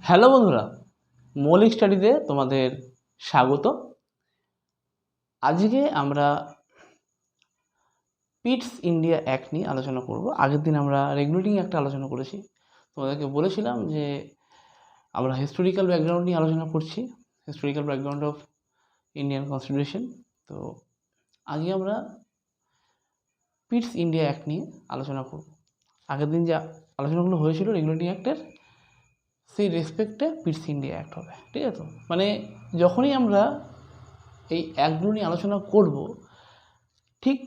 Hello বন্ধুরা, মৌলিক স্টাডিতে তোমাদের স্বাগত। আজকে আমরা পিটস ইন্ডিয়া অ্যাক্ট নিয়ে আলোচনা করব। আগের দিন আমরা রেগুলেটিং অ্যাক্ট আলোচনা করেছি। তোমাদেরকে বলেছিলাম যে আমরা হিস্টোরিক্যাল ব্যাকগ্রাউন্ড নিয়ে আলোচনা করছি, historical background of Indian constitution. তো আজকে আমরা পিটস ইন্ডিয়া অ্যাক্ট নিয়ে আলোচনা করব। আগের দিন যে আলোচনাগুলো হয়েছিল রেগুলেটিং অ্যাক্টের, সেই রেসপেক্টে পিটস ইন্ডিয়া অ্যাক্ট হবে, ঠিক আছে? তো মানে যখনই আমরা এই অ্যাক্টগুলো নিয়ে আলোচনা করব, ঠিক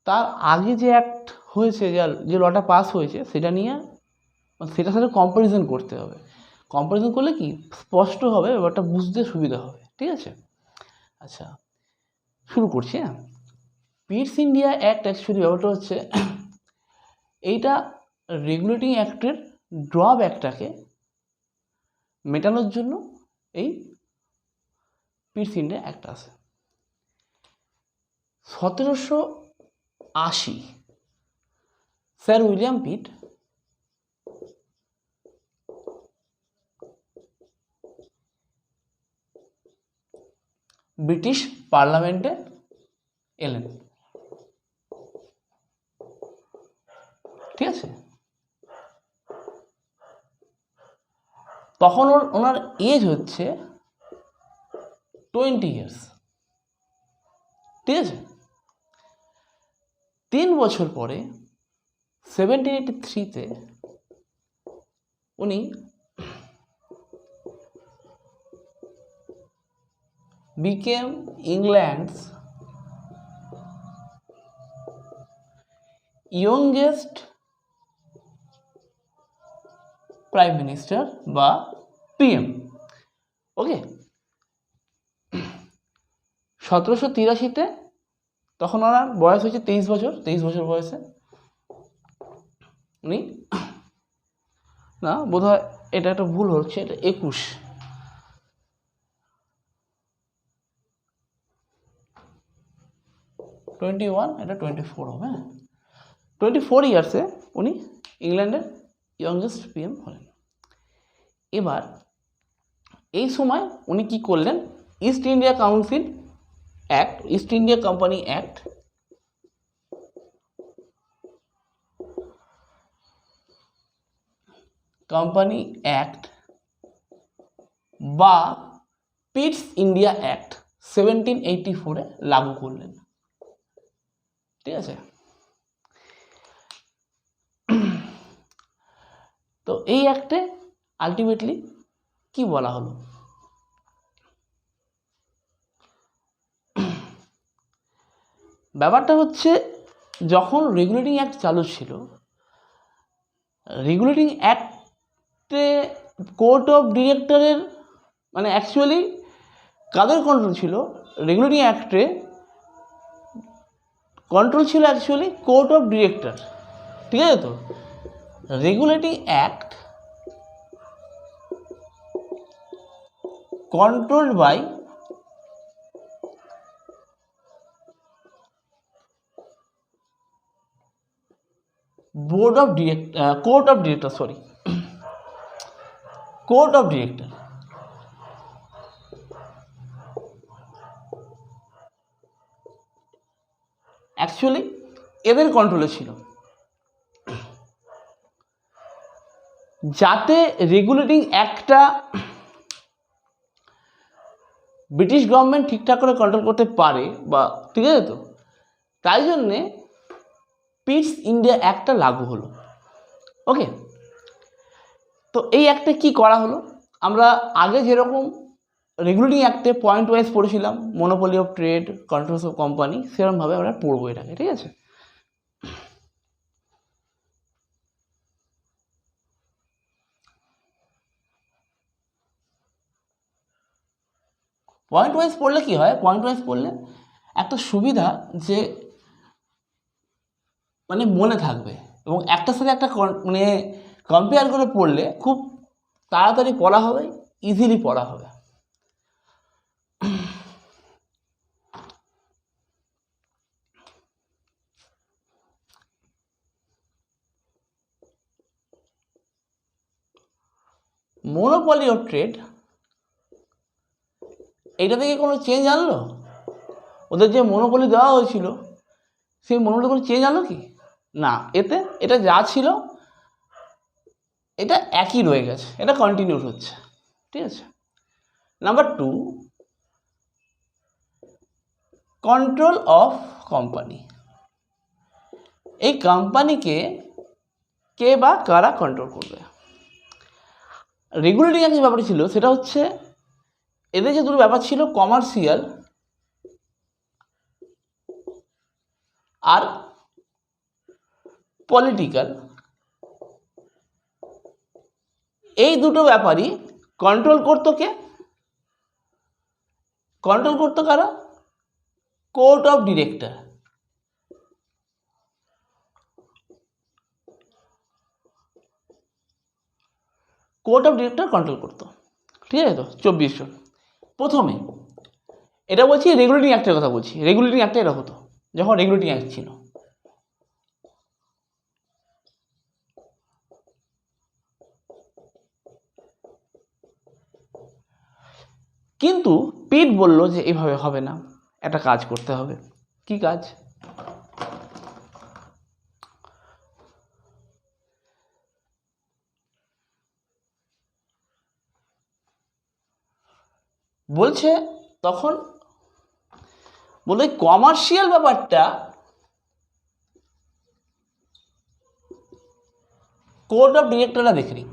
তার আগে যে অ্যাক্ট হয়েছে, যে লটা পাস হয়েছে, সেটা নিয়ে সেটার সাথে কম্প্যারিজন করতে হবে। কম্প্যারিজন করলে কি স্পষ্ট হবে, ব্যাপারটা বুঝতে সুবিধা হবে, ঠিক আছে? আচ্ছা, শুরু করছি। হ্যাঁ, পিটস ইন্ডিয়া অ্যাক্ট অ্যাকচুয়ালি ব্যাপারটা হচ্ছে এইটা রেগুলেটিং অ্যাক্টের ড্রব্যাকটাকে মেটানোর জন্য এই পিটস ইন্ডিয়া অ্যাক্ট আছে। 1780 স্যার উইলিয়াম পিট ব্রিটিশ পার্লামেন্টে এলেন, ঠিক আছে? তখন ওনার এজ হচ্ছে 20 ইয়ার্স, ঠিক আছে? 3 বছর পরে 1783-তে উনি became England's youngest prime minister বা পিএম। ওকে, 1783-তে তখন ওনার বয়স হয়েছে 23 বছর বয়সে উনি, না বোধহয় এটা একটা ভুল হচ্ছে, এটা 21, এটা 24 হবে। হ্যাঁ, 24 ইয়ার্সে উনি ইংল্যান্ডের ইয়ংগেস্ট পিএম হলেন। এবার এই সময় উনি কি করলেন, east India council act, east India company act, company act বা পিটস ইন্ডিয়া অ্যাক্ট 1784-এ লাগু করলেন, ঠিক আছে? তো এই অ্যাক্টে আলটিমেটলি কি বলা হলো, ব্যাপারটা হচ্ছে যখন রেগুলেটিং অ্যাক্ট চালু ছিল, রেগুলেটিং অ্যাক্টে কোর্ট অফ ডিরেক্টরের মানে অ্যাকচুয়ালি কাদের কন্ট্রোল ছিল? রেগুলেটিং অ্যাক্টে কন্ট্রোল ছিল অ্যাকচুয়ালি কোর্ট অফ ডিরেক্টর, ঠিক আছে? তো regulating act controlled by court of director, court of director। Actually এদের কন্ট্রোলে ছিল, যাতে রেগুলেটিং অ্যাক্টটা ব্রিটিশ গভর্নমেন্ট ঠিকঠাক করে কন্ট্রোল করতে পারে বা, ঠিক আছে? তো তাই জন্যে পিটস ইন্ডিয়া অ্যাক্টটা লাগু হলো। ওকে, তো এই অ্যাক্টে কি করা হলো, আমরা আগে যেরকম রেগুলেটিং অ্যাক্টে পয়েন্ট ওয়াইজ পড়েছিলাম, monopoly of trade, controls of company, সেরকমভাবে আমরা পড়বো এটাকে, ঠিক আছে? পয়েন্ট ওয়াইজ পড়লে কি হয়, পয়েন্ট ওয়াইজ পড়লে একটা সুবিধা যে মানে মনে থাকবে, এবং একটার সাথে একটা মানে কম্পেয়ার করে পড়লে খুব তাড়াতাড়ি পড়া হবে, ইজিলি পড়া হবে। মোনোপলি অফ ট্রেড, এইটা থেকে কোনো চেঞ্জ আনলো? ওদের যে মোনোপলি দেওয়া হয়েছিল সেই মোনোপলি কোনো চেঞ্জ আনলো কি? না, এটা যা ছিল এটা একই রয়ে গেছে, এটা কন্টিনিউ হচ্ছে। ঠিক আছে। Number 2, control of company. এই কোম্পানিকে কে বা কারা কন্ট্রোল করবে? রেগুলেটিং অ্যাক্ট যে ব্যাপারটা ছিল সেটা হচ্ছে এদের যে দুটো ব্যাপার ছিল, কমার্শিয়াল আর পলিটিক্যাল, এই দুটো ব্যাপারই কন্ট্রোল করতো কে? কন্ট্রোল করতো কারা? Court of director. Court of director control করতো। ঠিক আছে তো, 24 জন। প্রথমে এটা বলছি রেগুলেটিং অ্যাক্টের কথা বলছি, রেগুলেটিং অ্যাক্টে এটা হতো যখন রেগুলেটিং অ্যাক্ট ছিল। কিন্তু পিট বলল যে এভাবে হবে না, একটা কাজ করতে হবে। কি কাজ? বলছে তখন বলে কমার্শিয়াল ব্যাপারটা কোর্ট অফ ডিরেক্টররা দেখে নিক।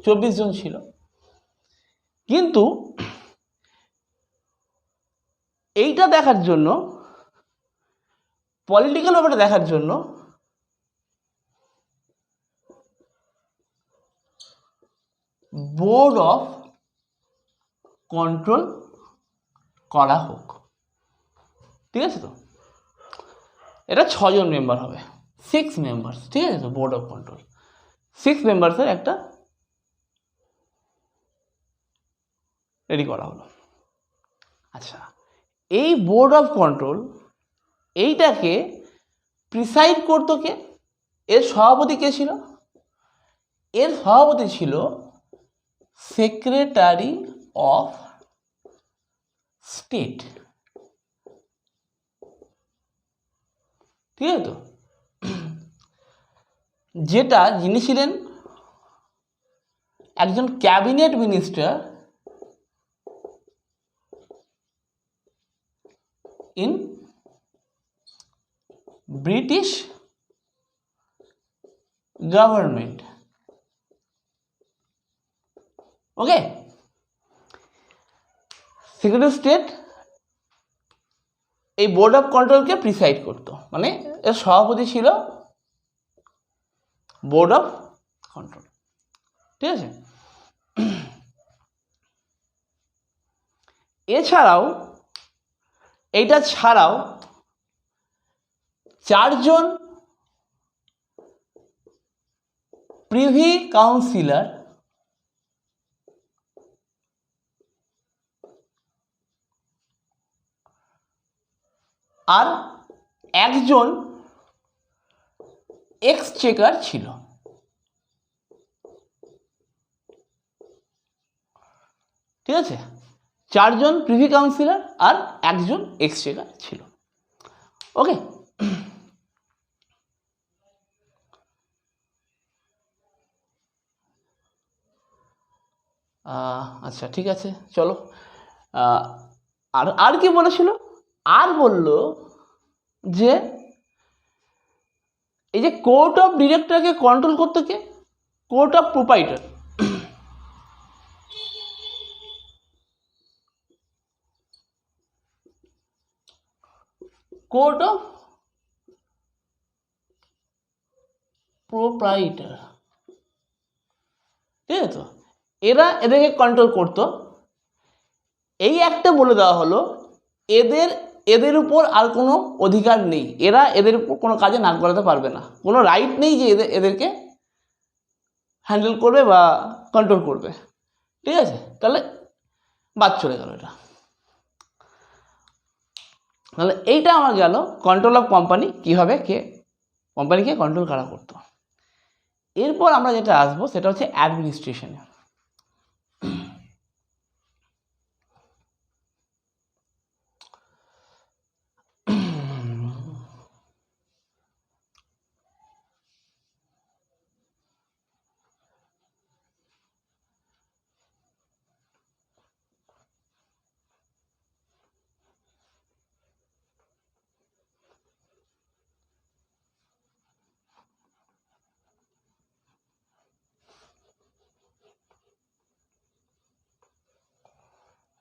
চব্বিশ জন ছিল, কিন্তু এইটা দেখার জন্য, পলিটিক্যাল ব্যাপারটা দেখার জন্য বোর্ড অফ কন্ট্রোল করা হোক। ঠিক আছে তো, এটা 6 জন মেম্বার হবে, 6 মেম্বার্স। ঠিক আছে তো, বোর্ড অফ কন্ট্রোল 6 মেম্বার্সের একটা রেডি করা হলো। আচ্ছা, এই বোর্ড অফ কন্ট্রোল এইটাকে প্রিসাইড করতো কে? এর সভাপতি কে ছিল? এর সভাপতি ছিল সেক্রেটারি অফ স্টেট। ঠিক আছে তো, যিনি ছিলেন একজন cabinet minister in British government. Okay, secretary state এই বোর্ড অফ কন্ট্রোলকে প্রিসাইড করতো, মানে এর সভাপতি ছিল বোর্ড অফ কন্ট্রোল। ঠিক আছে। এছাড়াও এইটা ছাড়াও 4 জন প্রিভি কাউন্সিলর আর 1 জন এক্সচেকার ছিল। ঠিক আছে, 4 জন প্রিভি কাউন্সিলর আর 1 জন এক্সচেকার ছিল। ওকে, আচ্ছা ঠিক আছে, চলো। আর কি বলেছিল? আর বলল যে এই যে কোর্ট অফ ডিরেক্টরকে কন্ট্রোল করতে কে? Court of proprietor. Court of proprietor. ঠিক আছে তো, এদেরকে কন্ট্রোল করতো। এই একটা বলে দেওয়া হলো এদের উপর আর কোনো অধিকার নেই, এদের উপর কোনো কাজে নাক গলাতে পারবে না, কোনো রাইট নেই যে এদেরকে হ্যান্ডেল করবে বা কন্ট্রোল করবে। ঠিক আছে, তাহলে বাদ চলে গেল এটা। তাহলে এইটা আমার গেল কন্ট্রোল অফ কোম্পানি কীভাবে কে কোম্পানিকে কন্ট্রোল কারা করতো। এরপর আমরা যেটা আসবো সেটা হচ্ছে অ্যাডমিনিস্ট্রেশনে।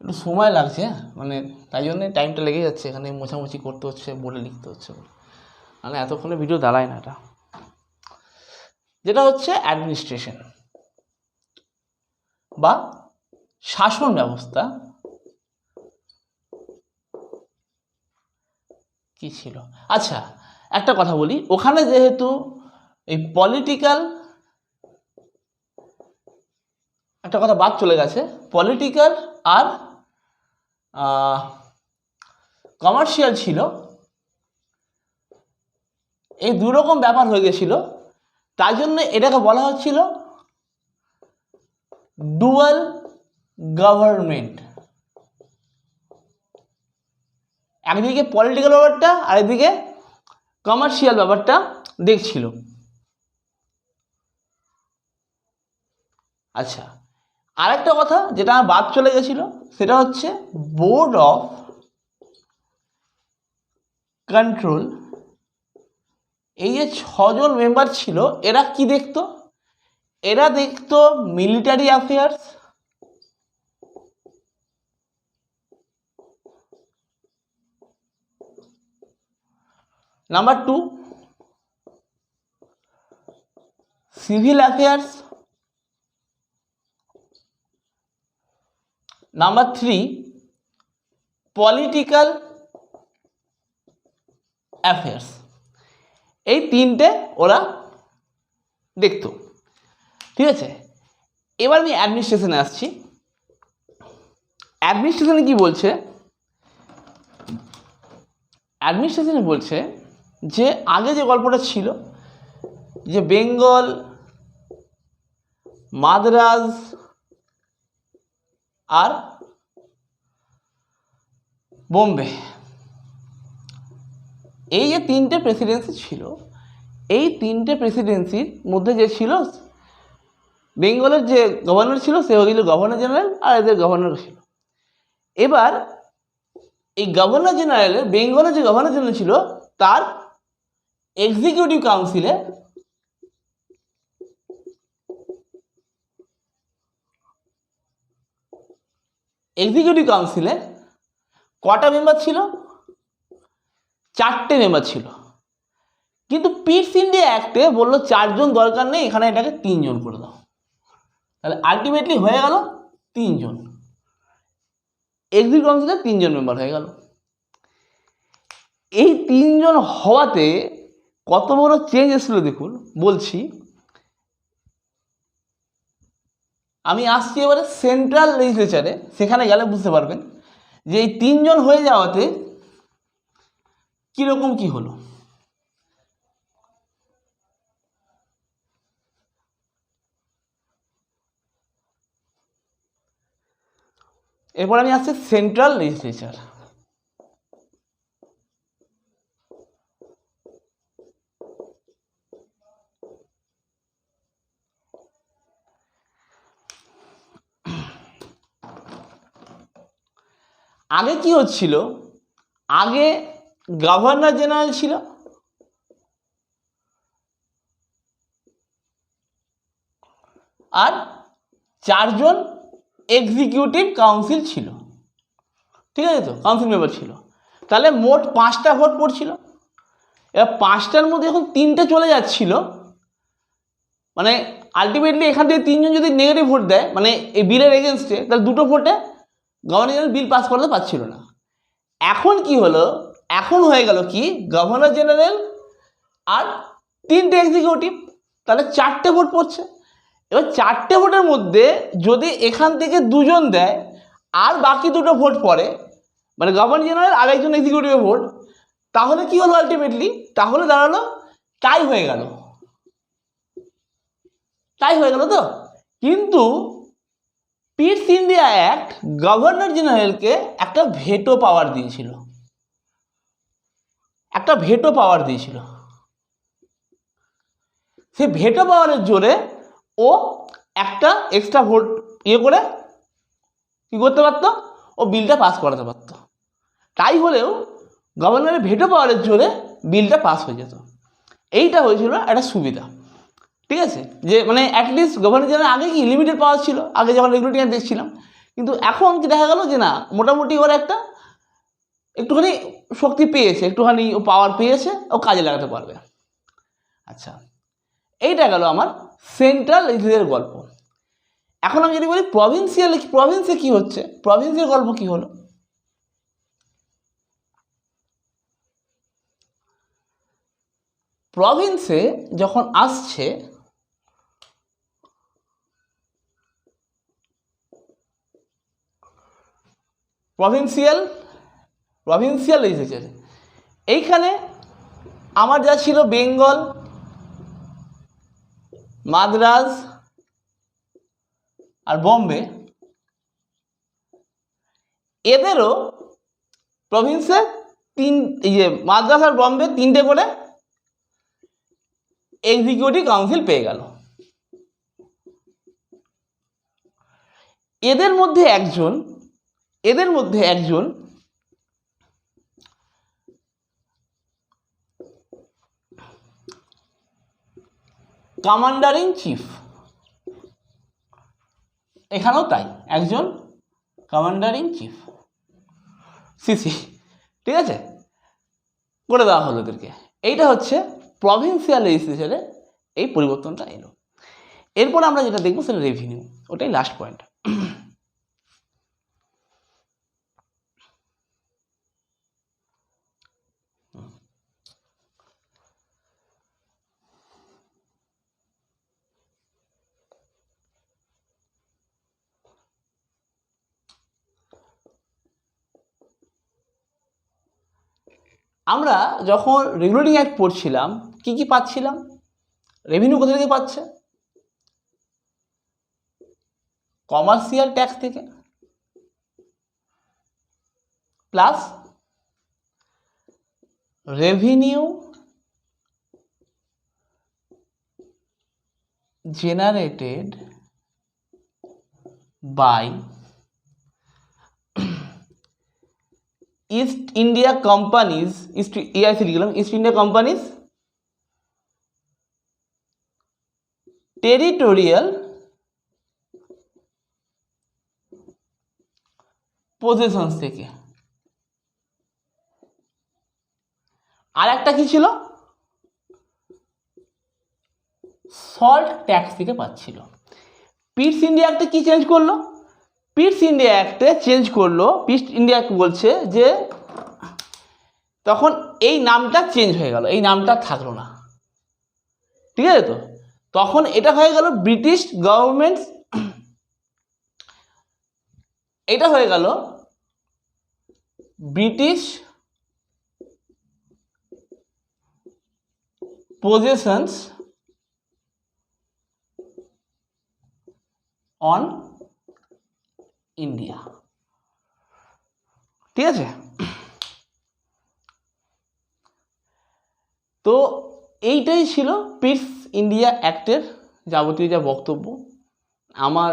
একটু সময় লাগছে, মানে তাই জন্যে টাইমটা লেগে যাচ্ছে, এখানে মোছামুছি করতে হচ্ছে, বলে লিখতে হচ্ছে, মানে এতক্ষণে ভিডিও দাঁড়ায় না। এটা যেটা হচ্ছে অ্যাডমিনিস্ট্রেশন বা শাসন ব্যবস্থা কি ছিল। আচ্ছা একটা কথা বলি, ওখানে যেহেতু এই পলিটিক্যাল একটা কথা বাদ চলে গেছে, পলিটিক্যাল আর কমার্শিয়াল ছিল, এই দুরকম ব্যাপার হয়ে গেছিল, তাই জন্য এটাকে বলা হচ্ছিল ডুয়াল গভর্নমেন্ট। একদিকে পলিটিক্যাল ব্যাপারটা আর একদিকে কমার্শিয়াল ব্যাপারটা দেখছিল। আচ্ছা আরেকটা কথা যেটা আমার বাদ চলে গেছিল সেটা হচ্ছে বোর্ড অফ কন্ট্রোল। এই যে 6 জন মেম্বার ছিল, এরা কি দেখতো? এরা দেখতো military affairs, number 2 civil affairs, number 3 political affairs. এই তিনটে ওরা দেখতো, ঠিক আছে। এবার আমি অ্যাডমিনিস্ট্রেশনে আসছি। অ্যাডমিনিস্ট্রেশনে কি বলছে? অ্যাডমিনিস্ট্রেশনে বলছে যে আগে যে গল্পটা ছিল যে বেঙ্গল, মাদ্রাজ আর বোম্বে, এই যে তিনটে প্রেসিডেন্সি ছিল, এই তিনটে প্রেসিডেন্সির মধ্যে যে ছিল বেঙ্গলের যে গভর্নর ছিল সে হল গভর্নর জেনারেল, আর এদের গভর্নর ছিল। এবার এই গভর্নর জেনারেলের, বেঙ্গলের যে গভর্নর জেনারেল ছিল তার এক্সিকিউটিভ কাউন্সিলে কটা মেম্বার ছিল? 4টে মেম্বার ছিল। কিন্তু পিটস ইন্ডিয়া অ্যাক্টে বললো 4 জন দরকার নেই, এখানে এটাকে 3 জন করে দাও। তাহলে আলটিমেটলি হয়ে গেল 3 জন, এক্সিকিউটিভ কাউন্সিলে 3 জন মেম্বার হয়ে গেল। এই 3 জন হওয়াতে কত বড় চেঞ্জ এসেছিল দেখুন, বলছি। আমি আসছি এবারে সেন্ট্রাল লেজিসলেচারে, সেখানে গেলে বুঝতে পারবেন যে এই 3 জন হয়ে যাওয়াতে কীরকম কি হলো। এরপর আমি আসছি সেন্ট্রাল লেজিসলেচার। আগে কি হচ্ছিল? আগে গভর্নর জেনারেল ছিল, আর 4 জন এক্সিকিউটিভ কাউন্সিল ছিল, ঠিক আছে তো, কাউন্সিল মেম্বার ছিল। তাহলে মোট 5টা ভোট পড়ছিল। এবার 5টার মধ্যে যখন 3টে চলে যাচ্ছিল, মানে আলটিমেটলি এখান থেকে 3 জন যদি নেগেটিভ ভোট দেয়, মানে এই বিলের এগেনস্টে, তাহলে 2টো ভোটে গভর্নর জেনারেল বিল পাস করতে পারছিল না। এখন কি হলো? এখন হয়ে গেল কি, গভর্নর জেনারেল আর 3টে এক্সিকিউটিভ, তাহলে 4টে ভোট পড়ছে। এবার 4টে ভোটের মধ্যে যদি এখান থেকে 2 জন দেয় আর বাকি 2টো ভোট পড়ে, মানে গভর্নর জেনারেল আর একজন এক্সিকিউটিভের ভোট, তাহলে কি হলো আলটিমেটলি? তাহলে দাঁড়ালো তাই হয়ে গেল, তাই হয়ে গেল তো। কিন্তু পিটস ইন্ডিয়া অ্যাক্ট গভর্নর জেনারেলকে একটা ভেটো পাওয়ার দিয়েছিল, একটা ভেটো পাওয়ার দিয়েছিল। সেই ভেটো পাওয়ারের জোরে ও একটা এক্সট্রা ভোট করে কি করতে পারতো, ও বিলটা পাস করাতে পারতো। তাই হলেও গভর্নরের ভেটো পাওয়ারের জোরে বিলটা পাস হয়ে যেত। এইটা হয়েছিল একটা সুবিধা, ঠিক আছে, যে মানে অ্যাটলিস্ট গভর্নর জেনারেল আগে কি লিমিটেড পাওয়ার ছিল, আগে যখন রেগুলেটিং অ্যাক্ট দেখছিলাম, কিন্তু এখন কি দেখা গেল যে না, মোটামুটি ওরা একটা একটুখানি শক্তি পেয়েছে, একটুখানি ও পাওয়ার পেয়েছে, ও কাজে লাগাতে পারবে। আচ্ছা, এইটা গেল আমার সেন্ট্রাল লেজিসলেটিভের গল্প। এখন আমি যদি বলি প্রভিন্সিয়াল, প্রভিন্সে কি হচ্ছে, প্রভিন্সের গল্প কি হলো। প্রভিন্সে যখন আসছে প্রভিন্সিয়াল লেজিসলেচার, এইখানে আমার যা ছিল বেঙ্গল, মাদ্রাজ আর বোম্বে, এদেরও প্রভিন্সে মাদ্রাজ আর বোম্বে তিনটে করে এক্সিকিউটিভ কাউন্সিল পেয়ে গেল। এদের মধ্যে একজন কমান্ডার ইন চিফ, এখানেও তাই, একজন কমান্ডার ইন চিফ, সিসি, ঠিক আছে, করে দেওয়া হলো এদেরকে। এইটা হচ্ছে প্রভিন্সিয়াল লেজিসলেচারে এই পরিবর্তনটা এলো। এরপর আমরা যেটা দেখবো সেটা রেভিনিউ, ওটাই লাস্ট পয়েন্ট। আমরা যখন রেগুলেটিং অ্যাক্ট পড়ছিলাম কি কি পাচ্ছিলাম, রেভিনিউ কোথা থেকে পাচ্ছে, কমার্শিয়াল ট্যাক্স থেকে, plus revenue generated by East India companies, East India companies territorial possessions থেকে। আর একটা কি ছিল, সল্ট ট্যাক্স থেকে পাচ্ছিল। পিটস ইন্ডিয়া অ্যাক্টে কি চেঞ্জ করলো, পিটস ইন্ডিয়া অ্যাক্টে চেঞ্জ করলো, পিটস ইন্ডিয়া অ্যাক্ট বলছে যে তখন এই নামটা চেঞ্জ হয়ে গেল, এই নামটা থাকলো না, ঠিক আছে, তো তখন এটা হয়ে গেল ব্রিটিশ গভর্নমেন্ট, এটা হয়ে গেল ব্রিটিশ possessions on ইন্ডিয়া, ঠিক আছে। তো এইটাই ছিল পিটস ইন্ডিয়া অ্যাক্টের যাবতীয় যা বক্তব্য। আমার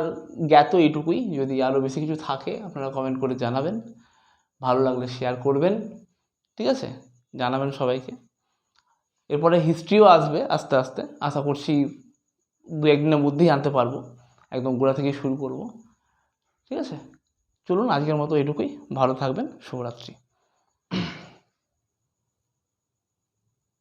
জ্ঞাত এইটুকুই, যদি আরও বেশি কিছু থাকে আপনারা কমেন্ট করে জানাবেন, ভালো লাগলে শেয়ার করবেন, ঠিক আছে, জানাবেন সবাইকে। এরপরে হিস্ট্রিও আসবে আস্তে আস্তে, আশা করছি দু একদিনের মধ্যেই আনতে পারবো, একদম গোড়া থেকে শুরু করব, ঠিক আছে। চলুন আজকের মতো এটুকুই, ভালো থাকবেন, শুভরাত্রি।